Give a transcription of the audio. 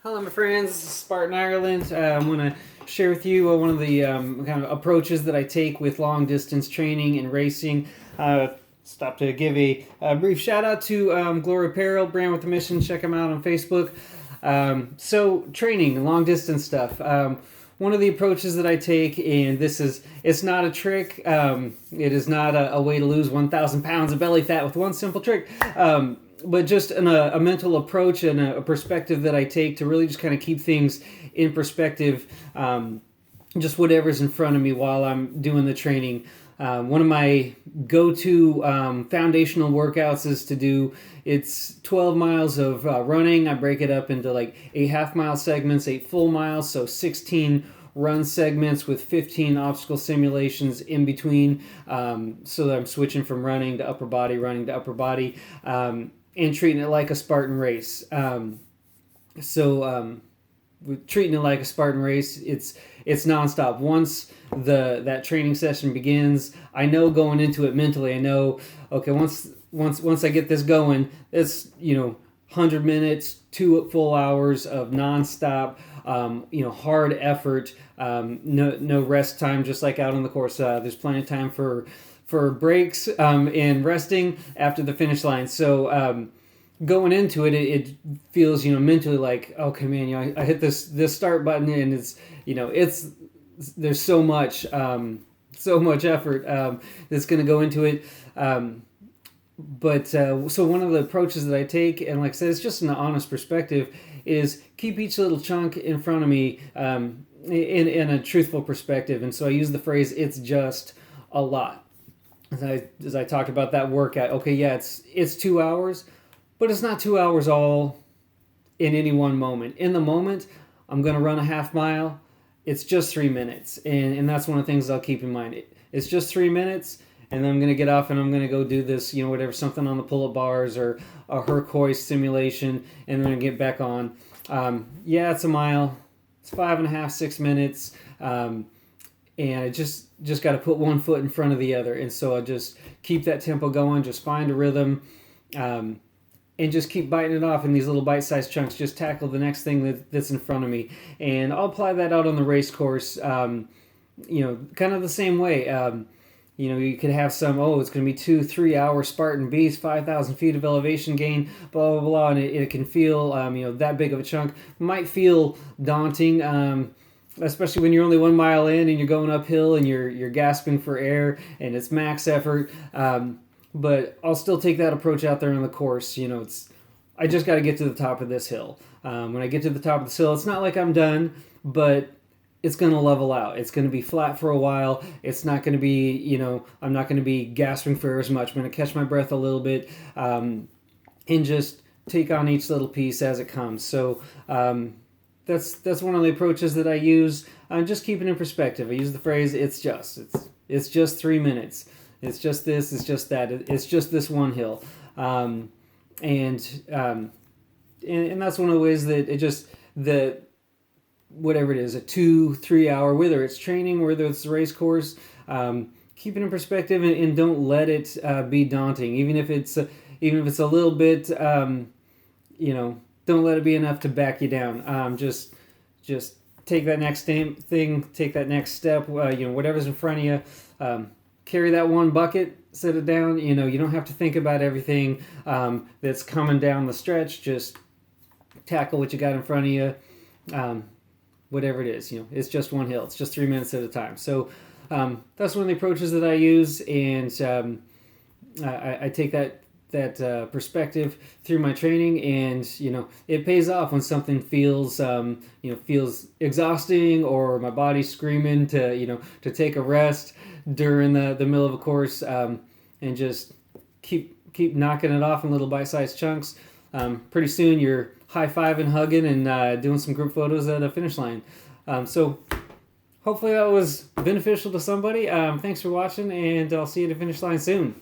Hello, my friends. This is Spartan Ireland. I'm going to share with you one of the kind of approaches that I take with long distance training and racing. Stop to give a brief shout out to Glory Apparel, Brand with a Mission. Check them out on Facebook. So, training, long distance stuff. One of the approaches that I take, and it's not a trick. It is not a way to lose 1,000 pounds of belly fat with one simple trick. But just a mental approach and a perspective that I take to really just kind of keep things in perspective, just whatever's in front of me while I'm doing the training. One of my go-to foundational workouts is it's 12 miles of running. I break it up into like 8 half-mile segments, 8 full miles, so 16 run segments with 15 obstacle simulations in between, so that I'm switching from running to upper body, and treating it like a Spartan race. With treating it like a Spartan race, it's nonstop. Once that training session begins, I know going into it mentally, I know, okay, once I get this going, it's 100 minutes, 2 full hours of nonstop, hard effort, no rest time, just like out on the course. There's plenty of time for breaks and resting after the finish line. So going into it, it feels mentally like, okay, man, I hit this start button, and it's there's so much effort that's going to go into it. So one of the approaches that I take, and like I said, it's just an honest perspective, is keep each little chunk in front of me in a truthful perspective. And so I use the phrase, "It's just a lot." As I talked about that workout, okay, yeah, it's 2 hours, but it's not 2 hours all in any one moment. In the moment, I'm going to run a half mile. It's just 3 minutes, and that's one of the things I'll keep in mind. It's just 3 minutes, and then I'm going to get off and I'm going to go do this, whatever, something on the pull-up bars or a Herc hoist simulation, and then I'm going to get back on. It's a mile. It's 5.5, 6 minutes. And I just got to put one foot in front of the other. And so I just keep that tempo going, just find a rhythm, and just keep biting it off in these little bite-sized chunks. Just tackle the next thing that's in front of me. And I'll apply that out on the race course, kind of the same way. You could have some, it's going to be 2-3 hour Spartan Beast, 5,000 feet of elevation gain, blah, blah, blah. And it can feel, that big of a chunk. Might feel daunting, especially when you're only 1 mile in and you're going uphill and you're gasping for air and it's max effort. But I'll still take that approach out there on the course. I just got to get to the top of this hill. When I get to the top of this hill, it's not like I'm done, but it's going to level out. It's going to be flat for a while. It's not going to be, I'm not going to be gasping for air as much. I'm going to catch my breath a little bit, and just take on each little piece as it comes. So, that's one of the approaches that I use. Just keep it in perspective. I use the phrase, it's just 3 minutes. It's just this, it's just that. It's just this one hill. And that's one of the ways that whatever it is, a 2-3 hour, whether it's training, whether it's a race course, keep it in perspective and don't let it be daunting. Even if it's a little bit, don't let it be enough to back you down. Just take that next thing, take that next step. Whatever's in front of you, carry that one bucket, set it down. You don't have to think about everything that's coming down the stretch. Just tackle what you got in front of you. Whatever it is, it's just one hill. It's just 3 minutes at a time. So that's one of the approaches that I use, and I take that perspective through my training, and it pays off when something feels exhausting, or my body's screaming to take a rest during the middle of a course, and just keep knocking it off in little bite-sized chunks. Pretty soon you're high-fiving, hugging, and doing some group photos at a finish line. So hopefully that was beneficial to somebody. Thanks for watching, and I'll see you at the finish line soon.